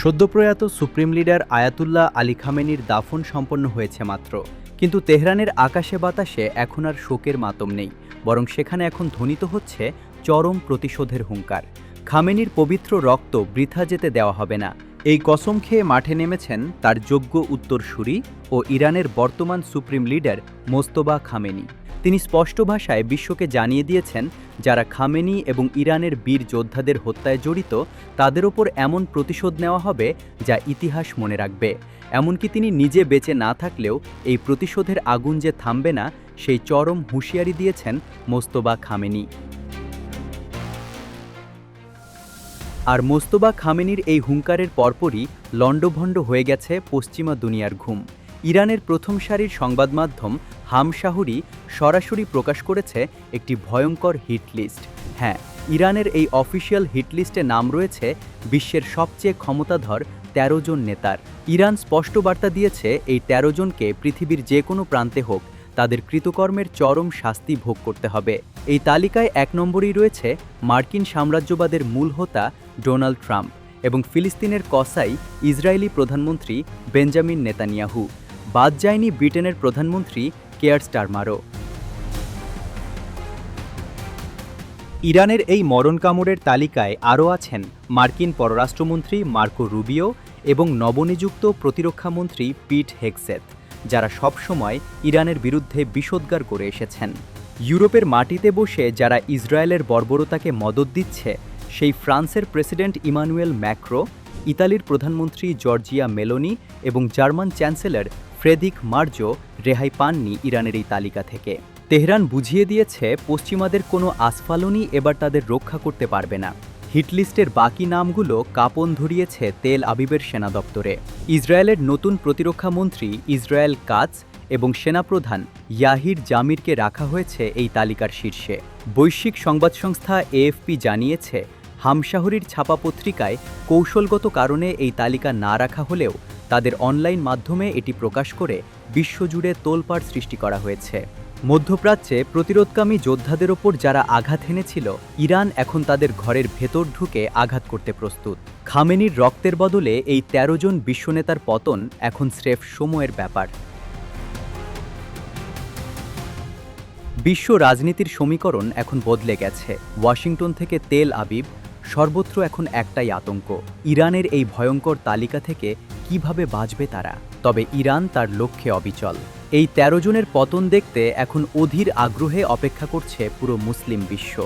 সদ্যপ্রয়াত supreme leader Ayatollah Ali খামেনির দাফন সম্পন্ন হয়েছে মাত্র, কিন্তু তেহরানের আকাশে বাতাসে এখন আর শোকের মাতম নেই, বরং সেখানে এখন ধ্বনিত হচ্ছে চরম প্রতিশোধের হুঙ্কার। খামেনির পবিত্র রক্ত বৃথা যেতে দেওয়া হবে না, এই কসম খেয়ে মাঠে নেমেছেন তার যোগ্য উত্তরসূরি ও ইরানের বর্তমান সুপ্রিম লিডার মোজতবা খামেনি। তিনি স্পষ্ট ভাষায় বিশ্বকে জানিয়ে দিয়েছেন, যারা খামেনি এবং ইরানের বীর যোদ্ধাদের হত্যায় জড়িত তাদের ওপর এমন প্রতিশোধ নেওয়া হবে যা ইতিহাস মনে রাখবে। এমনকি তিনি নিজে বেঁচে না থাকলেও এই প্রতিশোধের আগুন যে থামবে না, সেই চরম হুঁশিয়ারি দিয়েছেন মোজতবা খামেনি। আর মোজতবা খামেনির এই হুঙ্কারের পরপরই লণ্ডভণ্ড হয়ে গেছে পশ্চিমা দুনিয়ার ঘুম। ইরানের প্রথম সারির সংবাদ মাধ্যম হামশাহরি সরাসরি প্রকাশ করেছে একটি ভয়ঙ্কর হিট লিস্ট। হ্যাঁ, ইরানের এই অফিসিয়াল হিট লিস্টে নাম রয়েছে বিশ্বের সবচেয়ে ক্ষমতাধর ১৩ জন নেতার। ইরান স্পষ্ট বার্তা দিয়েছে এই ১৩ জনকে পৃথিবীর যে কোনো প্রান্তে হোক তাদের কৃতকর্মের চরম শাস্তি ভোগ করতে হবে। এই তালিকায় ১ নম্বরেই রয়েছে মার্কিন সাম্রাজ্যবাদের মূল হোতা ডোনাল্ড ট্রাম্প এবং ফিলিস্তিনের কসাই ইসরায়েলি প্রধানমন্ত্রী বেঞ্জামিন নেতানিয়াহু। বাদ যায়নি ব্রিটেনের প্রধানমন্ত্রী কেয়ার স্টারমারও। ইরানের এই মরণ কামড়ের তালিকায় আরও আছেন মার্কিন পররাষ্ট্রমন্ত্রী মার্কো রুবিও এবং নবনিযুক্ত প্রতিরক্ষামন্ত্রী পিট হেগসেথ, যারা সবসময় ইরানের বিরুদ্ধে বিষোদ্গার করে এসেছেন। ইউরোপের মাটিতে বসে যারা ইসরায়েলের বর্বরতাকে মদদ দিচ্ছে, সেই ফ্রান্সের প্রেসিডেন্ট ইমানুয়েল ম্যাক্রো, ইতালির প্রধানমন্ত্রী জর্জিয়া মেলোনি এবং জার্মান চ্যান্সেলর ফ্রেডরিক মার্জো রেহাই পাননি ইরানের এই তালিকা থেকে। তেহরান বুঝিয়ে দিয়েছে পশ্চিমাদের কোনো আস্ফালনই এবার তাদের রক্ষা করতে পারবে না। হিটলিস্টের বাকি নামগুলো কাঁপন ধরিয়েছে তেল আবিবের সেনা দপ্তরে। ইসরায়েলের নতুন প্রতিরক্ষামন্ত্রী ইসরায়েল কাতস এবং সেনাপ্রধান ইয়াহির জামিরকে রাখা হয়েছে এই তালিকার শীর্ষে। বৈশ্বিক সংবাদ সংস্থা এএফপি জানিয়েছে, হামশাহরির ছাপা পত্রিকায় কৌশলগত কারণে এই তালিকা না রাখা হলেও তাদের অনলাইন মাধ্যমে এটি প্রকাশ করে বিশ্বজুড়ে তোলপাড় সৃষ্টি করা হয়েছে। মধ্যপ্রাচ্যে প্রতিরোধকামী যোদ্ধাদের ওপর যারা আঘাত হেনেছিল, ইরান এখন তাদের ঘরের ভেতর ঢুকে আঘাত করতে প্রস্তুত। খামেনির রক্তের বদলে এই ১৩ জন বিশ্বনেতার পতন এখন স্রেফ সময়ের ব্যাপার। বিশ্ব রাজনীতির সমীকরণ এখন বদলে গেছে। ওয়াশিংটন থেকে তেল আবিব, সর্বত্র এখন একটাই আতঙ্ক, ইরানের এই ভয়ঙ্কর তালিকা থেকে কিভাবে বাঁচবে তারা। তবে ইরান তার লক্ষ্যে অবিচল। এই ১৩ জনের পতন দেখতে এখন অধীর আগ্রহে অপেক্ষা করছে পুরো মুসলিম বিশ্ব।